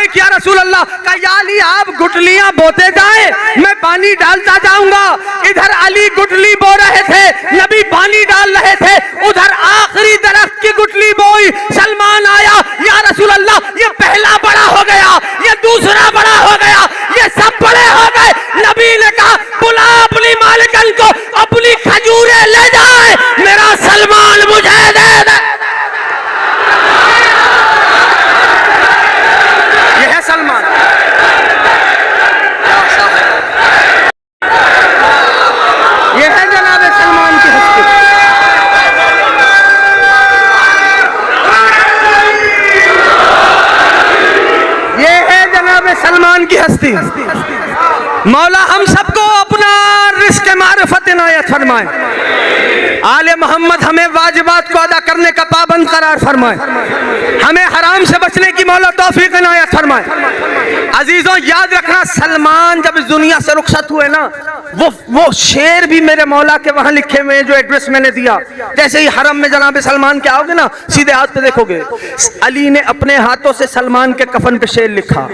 क्या रसूल अल्लाह? का या अली आप गुटलियां बोते जाए, मैं पानी डालता जाऊंगा। इधर अली गुटली बो रहे थे, नबी पानी डाल रहे थे, उधर आखिरी दरख्त की गुटली बोई, सलमान आया, या रसूल अल्लाह ये पहला बड़ा हो गया, ये दूसरा बड़ा हो गया, ये सब बड़े हो गए। नबी ने कहा बुला अपनी मालिकन को, अपनी खजूरें ले जाए, मेरा सलमान मुझे दे दे। ये है सलमान, ये है जनाब सलमान की हस्ती। ये है जनाब सलमान की हस्ती। मौला हम सबको अपना रिस्क मारिफत इनायत फरमाए। आले मोहम्मद हमें वाजिबात को अदा करने का पाबंद करार फरमाए, हमें हराम से बचने की मौला तौफीक इनायत फरमाए। अजीजों याद रखना, सलमान जब इस दुनिया से रुखसत हुए ना, वो शेर भी मेरे मौला के वहां लिखे हुए हैं जो एड्रेस मैंने दिया। जैसे ही हरम में जनाब सलमान के आओगे ना, सीधे हाथ पे देखोगे, अली ने अपने हाथों से सलमान के कफन पे शेर लिखा।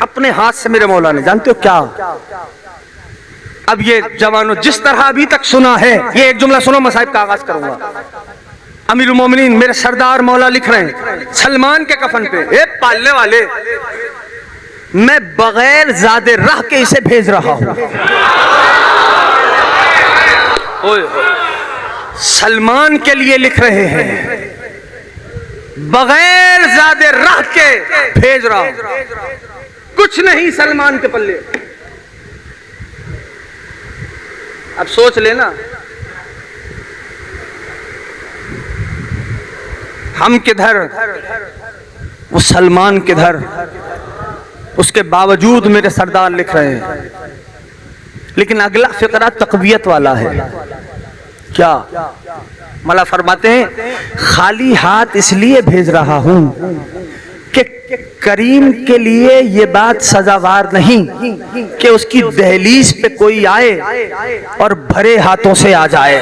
अपने हाथ से मेरे मौला ने, जानते हो क्या? अब ये जवानों जिस तरह अभी तक सुना है, ये एक जुमला सुनो, मसाइब का आगाज करूंगा। अमीरुल मोमिनीन मेरे सरदार मौला लिख रहे हैं सलमान के कफन पे, ए पालने वाले, मैं बगैर ज़ादे राह के इसे भेज रहा हूं। सलमान के लिए लिख रहे हैं, बगैर ज़ादे राह के भेज रहा हूं, कुछ नहीं सलमान के पल्ले। अब सोच लेना, हम किधर, वो सलमान किधर, उसके बावजूद मेरे सरदार लिख रहे हैं। लेकिन अगला फिक्रा तकवियत वाला है। क्या मौला फरमाते हैं, खाली हाथ इसलिए भेज रहा हूं कि करीम के लिए ये बात सजावार नहीं कि उसकी दहलीज पे कोई आए और भरे हाथों से आ जाए।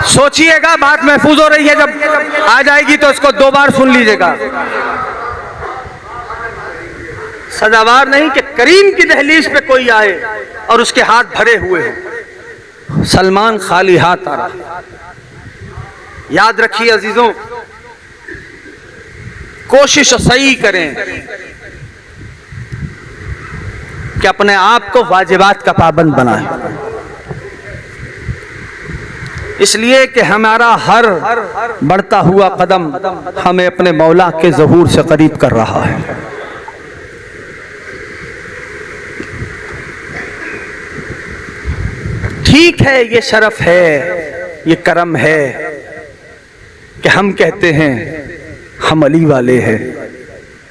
सोचिएगा, बात महफूज हो रही है, जब आ जाएगी तो इसको 2 बार सुन लीजिएगा। सजावार नहीं कि करीम की दहलीज पे कोई आए और उसके हाथ भरे हुए हैं। सलमान खाली हाथ आ रहा। याद रखिए अजीजों, कोशिश सही करें कि अपने आप को वाजिबात का पाबंद बनाएं। इसलिए कि हमारा हर बढ़ता हुआ कदम हमें अपने मौला के ज़हूर से करीब कर रहा है। ठीक है, ये शरफ है, ये करम है कि हम कहते हैं हम अली वाले हैं,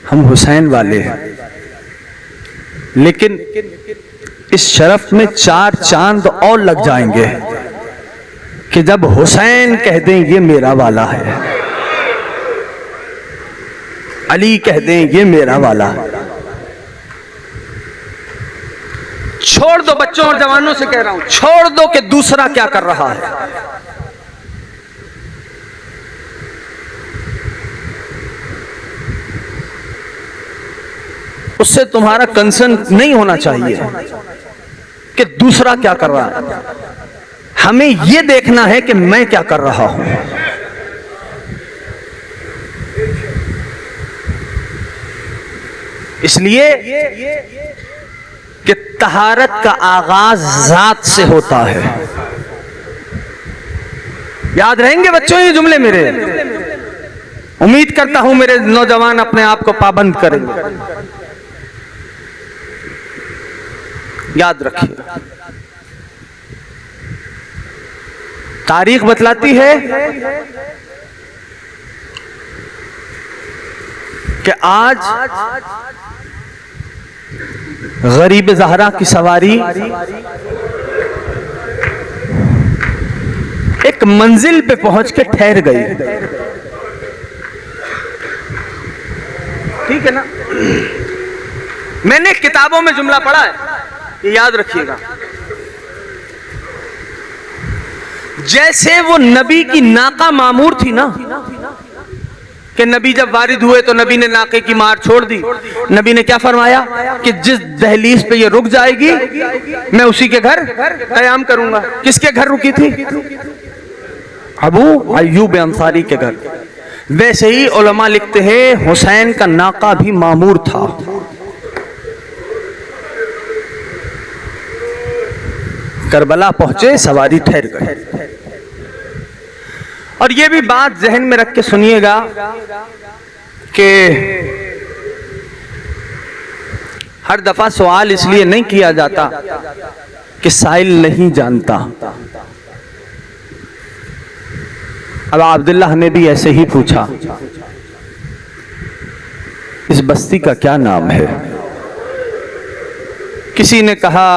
हम हुसैन वाले हैं, लेकिन इस शरफ में 4 चांद और लग जाएंगे कि जब हुसैन कह दें ये मेरा वाला है, अली कह दें ये मेरा वाला है। छोड़ दो, बच्चों और जवानों से कह रहा हूं, छोड़ दो कि दूसरा क्या कर रहा है। उससे तुम्हारा कंसर्न नहीं होना चाहिए कि दूसरा क्या कर रहा है। हमें यह देखना है कि मैं क्या कर रहा हूं। इसलिए कि तहारत का आगाज जात से होता है। याद रहेंगे बच्चों ये जुमले मेरे? उम्मीद करता हूं मेरे नौजवान अपने आप को पाबंद करेंगे। याद रखिए, तारीख बतलाती है कि आज गरीब ज़हरा की सवारी एक मंजिल पे पहुंच के ठहर गई। ठीक है ना? मैंने किताबों में जुमला पढ़ा है, ये याद रखिएगा। जैसे वो नबी की नाका मामूर थी ना, कि नबी जब वारिद हुए तो नबी ने नाके की मार छोड़ दी। नबी ने क्या फरमाया कि जिस दहलीज पे ये रुक जाएगी मैं उसी के घर कयाम करूंगा। किसके घर रुकी थी? अबू अय्यूब अंसारी के घर। वैसे ही उलमा लिखते हैं हुसैन का नाका भी मामूर था। करबला पहुंचे, सवारी ठहर गई। और ये भी बात जहन में रख के सुनिएगा कि हर दफा सवाल इसलिए नहीं किया जाता कि साइल नहीं जानता। अब अब्दुल्लाह ने भी ऐसे ही पूछा, इस बस्ती का क्या नाम है? किसी ने कहा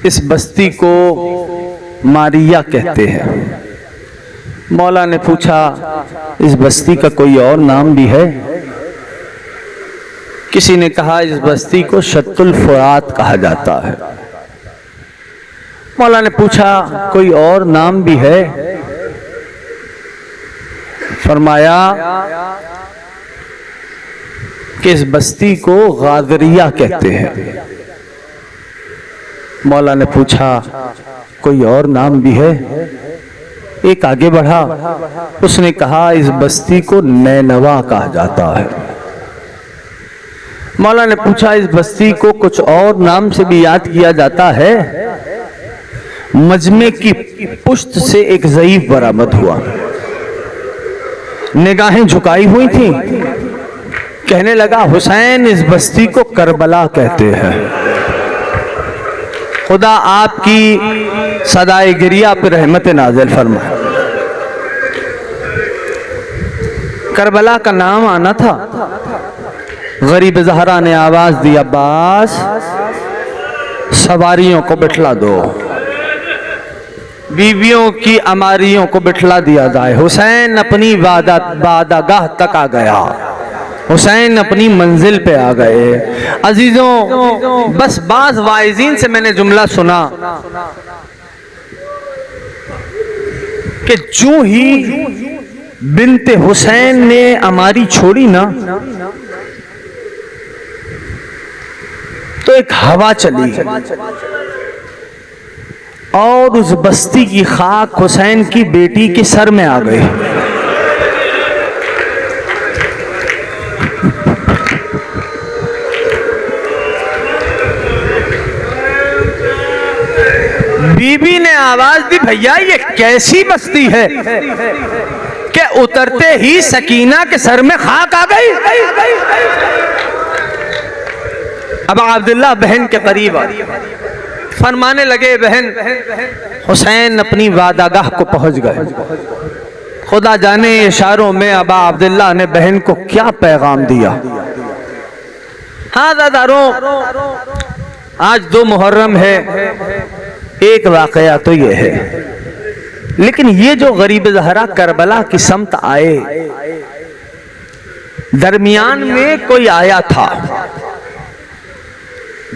इस बस्ती को मारिया कहते हैं। मौला ने पूछा इस बस्ती का कोई और नाम भी है? किसी ने कहा इस बस्ती को शत्तुल फुरात कहा जाता है। मौला ने पूछा कोई और नाम भी है? फरमाया कि इस बस्ती को गादरिया कहते हैं। मौला ने पूछा कोई और नाम भी है? एक आगे बढ़ा, उसने कहा इस बस्ती को नैनवा कहा जाता है। मौला ने पूछा इस बस्ती को कुछ और नाम से भी याद किया जाता है? मजमे की पुश्त से एक ज़ईफ बरामद हुआ, निगाहें झुकाई हुई थी। कहने लगा हुसैन इस बस्ती को करबला कहते हैं। खुदा आपकी सदाए गिरिया पर रहमत नाज़िल फरमाए। करबला का नाम आना था। गरीब ज़हरा ने आवाज दी, अब्बास सवारियों को बिठला दो, बीवियों की अमारियों को बिठला दिया जाए। हुसैन अपनी वादागाह तक आ गया, हुसैन अपनी मंजिल पे आ गए। अजीजों, बस बाज वाइजीन से मैंने जुमला सुना कि जो ही बिनते हुसैन ने अमारी छोड़ी ना, तो एक हवा चली और उस बस्ती की खाक हुसैन की बेटी के सर में आ गई। बीबी ने आवाज दी, भैया ये कैसी मस्ती है कि उतरते ही सकीना के सर में खाक आ गई। अब अब्दुल्लाह बहन के करीब आ फरमाने लगे, बहन हुसैन अपनी वादागाह को पहुंच गए। खुदा जाने इशारों में अबा अब्दुल्लाह ने बहन को क्या पैगाम दिया। हाँ दादारों, आज 2 मुहर्रम है, एक वाकया तो ये है, लेकिन ये जो गरीब ज़हरा करबला की समत आए, दरमियान में कोई आया था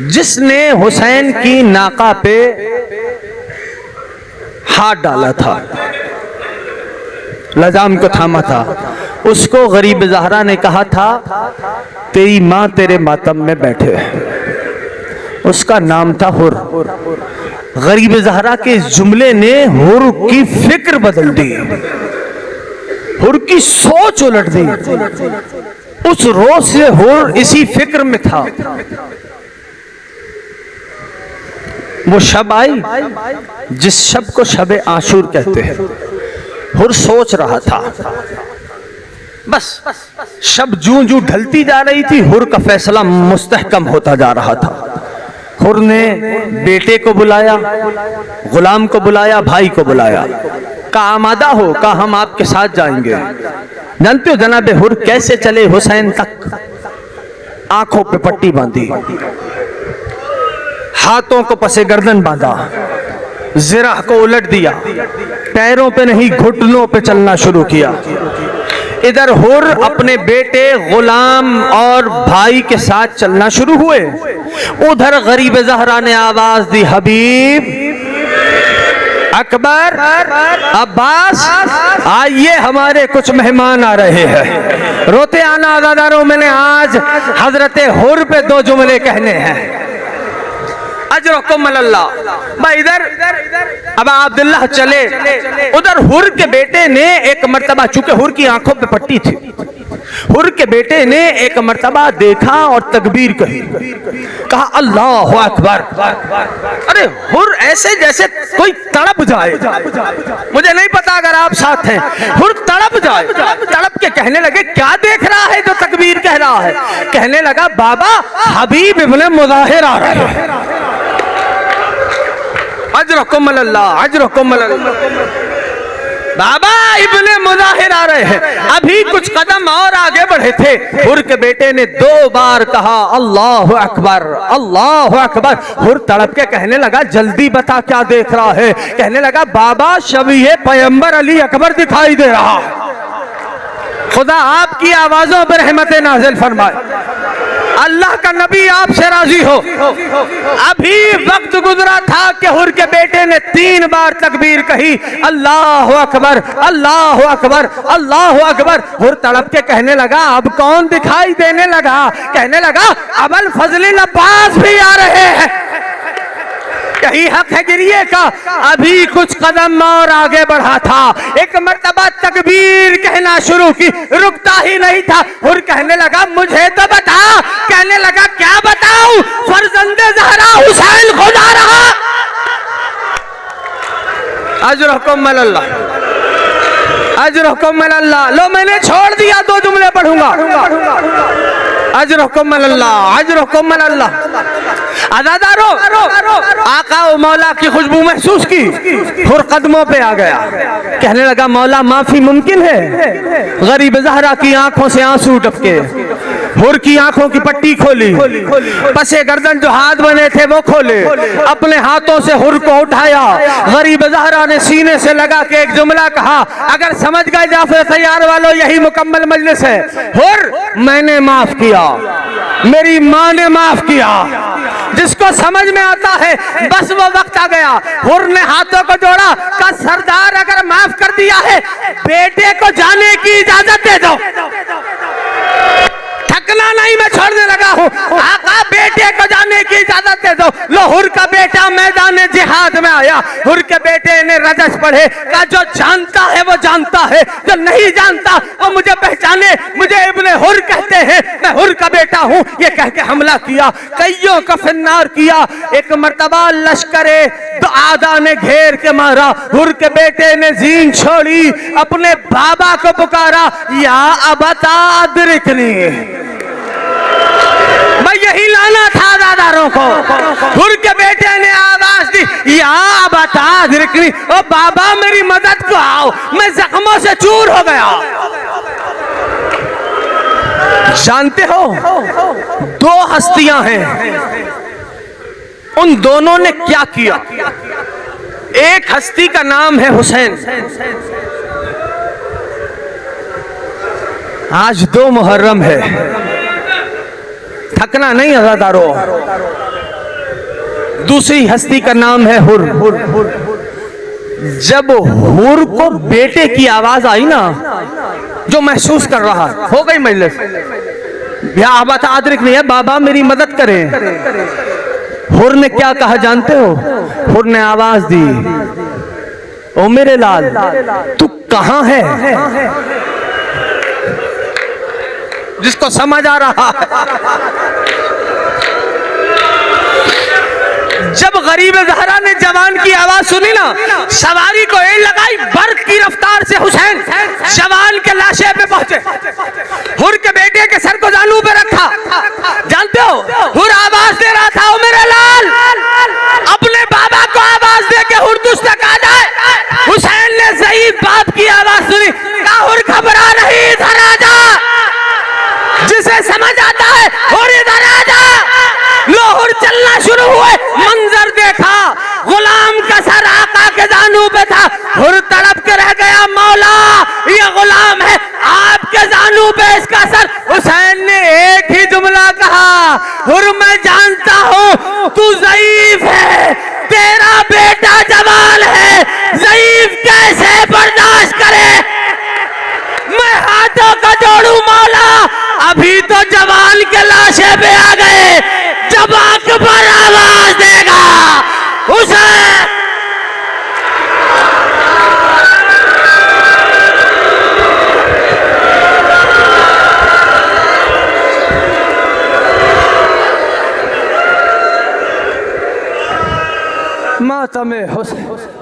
जिसने हुसैन की नाका पे हाथ डाला था, लजाम को थामा था। उसको गरीब ज़हरा ने कहा था, तेरी माँ तेरे मातम में बैठे। उसका नाम था हुर। गरीब ज़हरा के इस जुमले ने हुर की फिक्र बदल दी, हुर की सोच उलट दी। उस रोज से हुर इसी फिक्र में था। वो शब आई जिस शब को शब आशूर कहते हैं। हुर सोच रहा था, बस शब जूं जूं ढलती जा रही थी, हुर का फैसला मुस्तहकम होता जा रहा था। हुर ने बेटे को बुलाया, गुलाम को बुलाया, भाई को बुलाया, कहा आमादा हो, कहा हम आपके साथ जाएंगे। जानते हो जनाब हुर कैसे चले हुसैन तक? आंखों पे पट्टी बांधी, हाथों को पसे गर्दन बांधा, जिरा को उलट दिया, पैरों पे नहीं घुटनों पे चलना शुरू किया। इधर हुर अपने बेटे, गुलाम और भाई के साथ चलना शुरू हुए। उधर गरीब ज़हरा ने आवाज दी, हबीब, अकबर, अब्बास, आइए हमारे कुछ मेहमान आ रहे हैं। रोते आना आज़ादारों, मैंने आज हजरत हुर पे 2 जुमले कहने हैं। अजरकुम अल्लाह। इधर अब अब्दुल्लाह चले, उधर हुर के बेटे ने एक मर्तबा, चूंकि हुर की आंखों पे पट्टी थी, हुर के बेटे ने एक मर्तबा देखा और तकबीर कही, कहा अल्लाह अकबर। अरे हुर ऐसे जैसे कोई तड़प जाए, मुझे नहीं पता अगर आप साथ हैं, हुर तड़प जाए, तड़प के कहने लगे, क्या देख रहा है जो तकबीर कह रहा है? कहने लगा, बाबा हबीब इब्ने मुज़ाहिर आ रहे हैं। अजरकुम अल्लाह, अजरकुम अल्लाह। बाबा इब्ने मुज़ाहिर आ रहे हैं। अभी कुछ कदम और आगे बढ़े थे, हुर के बेटे ने 2 बार कहा अल्लाह अकबर, अल्लाह अकबर। हुर तड़प के कहने लगा, जल्दी बता क्या देख रहा है? कहने लगा, बाबा शबीह पैगंबर अली अकबर दिखाई दे रहा। खुदा आपकी आवाजों पर रहमत नाज़िल फरमाए, अल्लाह का नबी आपसे राजी हो। अभी वक्त गुजरा था कि हुर के बेटे ने 3 बार तकबीर कही, अल्लाह अकबर, अल्लाह अकबर, अल्लाह अकबर। हुर तड़प के कहने लगा, अब कौन दिखाई देने लगा? कहने लगा, अबुल फजल अब्बास भी आ रहे हैं। यही हक है गिरिए का। अभी कुछ कदम और आगे बढ़ा था, एक मर्तबा तकबीर कहना शुरू की, रुकता ही नहीं था। हुर कहने लगा, मुझे तो बता। कहने लगा, क्या बताऊं? फर्जंदे ज़हरा हुसैन खुद आ रहा। अजरकुम अल्लाह, अजरकुम अल्लाह। लो मैंने छोड़ दिया, 2 जुमले पढ़ूंगा। अजरकुम अल्लाह, अजरकुम अल्लाह। अज़ादारो, आका और मौला की खुशबू महसूस की, हुर कदमों पे आ गया, कहने लगा, मौला माफी मुमकिन है? गरीब ज़हरा की आंखों से आंसू टपके, हुर की आंखों की पट्टी खोली, पसे गर्दन जो हाथ बने थे वो खोले, अपने हाथों से हुर को उठाया। गरीब ज़हरा ने सीने से लगा के एक जुमला कहा, अगर समझ गए जाफर तैयार वालों, यही मुकम्मल मजलिस है। हुर, मैंने माफ किया, मेरी माँ ने माफ किया। जिसको समझ में आता है बस वो वक्त आ गया। हुर ने हाथों को जोड़ा, का सरदार अगर माफ कर दिया है, बेटे को जाने की इजाजत दे दो। थकना नहीं, मैं छोड़ने लगा हूँ। आका बेटे को जाने की इजाजत देखते जाओ। लो हुर का बेटा मैदान जिहाद में आया, हुर के बेटे ने रजस पढ़े, कहा जो जानता है वो जानता है, जो नहीं जानता वो मुझे पहचाने, मुझे इब्ने हुर कहते हैं, मैं हुर का बेटा हूं। ये कह के हमला किया, कईयों का फिन्नार किया। एक मर्तबा लश्करे आदा ने घेर के मारा, हुर के बेटे ने जीन छोड़ी, अपने बाबा को पुकारा, या अबता अदरिकनी। मैं यही लाना था दादारों को। हुर के बेटे ने आवाज दी, या अबता अदरिकनी, ओ बाबा मेरी मदद को आओ, मैं जख्मों से चूर हो गया। जानते हो दो हस्तियां हैं, उन दोनों ने क्या किया। एक हस्ती का नाम है हुसैन। आज 2 मुहर्रम है, थकना नहीं अज़ादारो। दूसरी हस्ती का नाम है हुर। जब हुर को बेटे की आवाज आई ना, जो महसूस कर रहा हो गई मजलिस, ब्याहबत आदरिक नहीं है, बाबा मेरी मदद करें। हुर ने क्या कहा जानते हो? हुर ने आवाज दी, ओ मेरे लाल तू कहां है? जिसको समझ आ रहा है। जब गरीब ज़हरा ने जवान की आवाज सुनी ना, सवारी को एड़ लगाई, बर्क की रफ्तार से हुसैन जवान के लाशे पे पहुंचे, हुर के बेटे के सर को जानू पे रखा। जानते हो हुर आवाज दे रहा था, ओ मेरे लाल, अपने बाबा को आवाज दे के हुर तुझ तक आ जाए। हुसैन ने ज़ईफ बाप की आवाज सुनी, कहा हुर घबरा नहीं, इधर आ जा। जिसे समझ आता है हुर इधर आ जा। लोहुर चलना शुरू हुए, मंजर देखा, गुलाम का सर आका के जानू पे था। हुर तड़प के रह गया, मौला ये गुलाम है, आपके जानू पे इसका सर। हुसैन ने एक ही जुमला कहा, हुर मैं जानता हूं तू ज़ईफ है, तेरा बेटा जवान है, ज़ईफ कैसे बर्दाश्त करे। मैं हाथों को जोड़ू मौला, अभी तो जवान के लाशे पे आ गए, जब अकबर आवाज देगा हुसैन। मातमे हुसैन।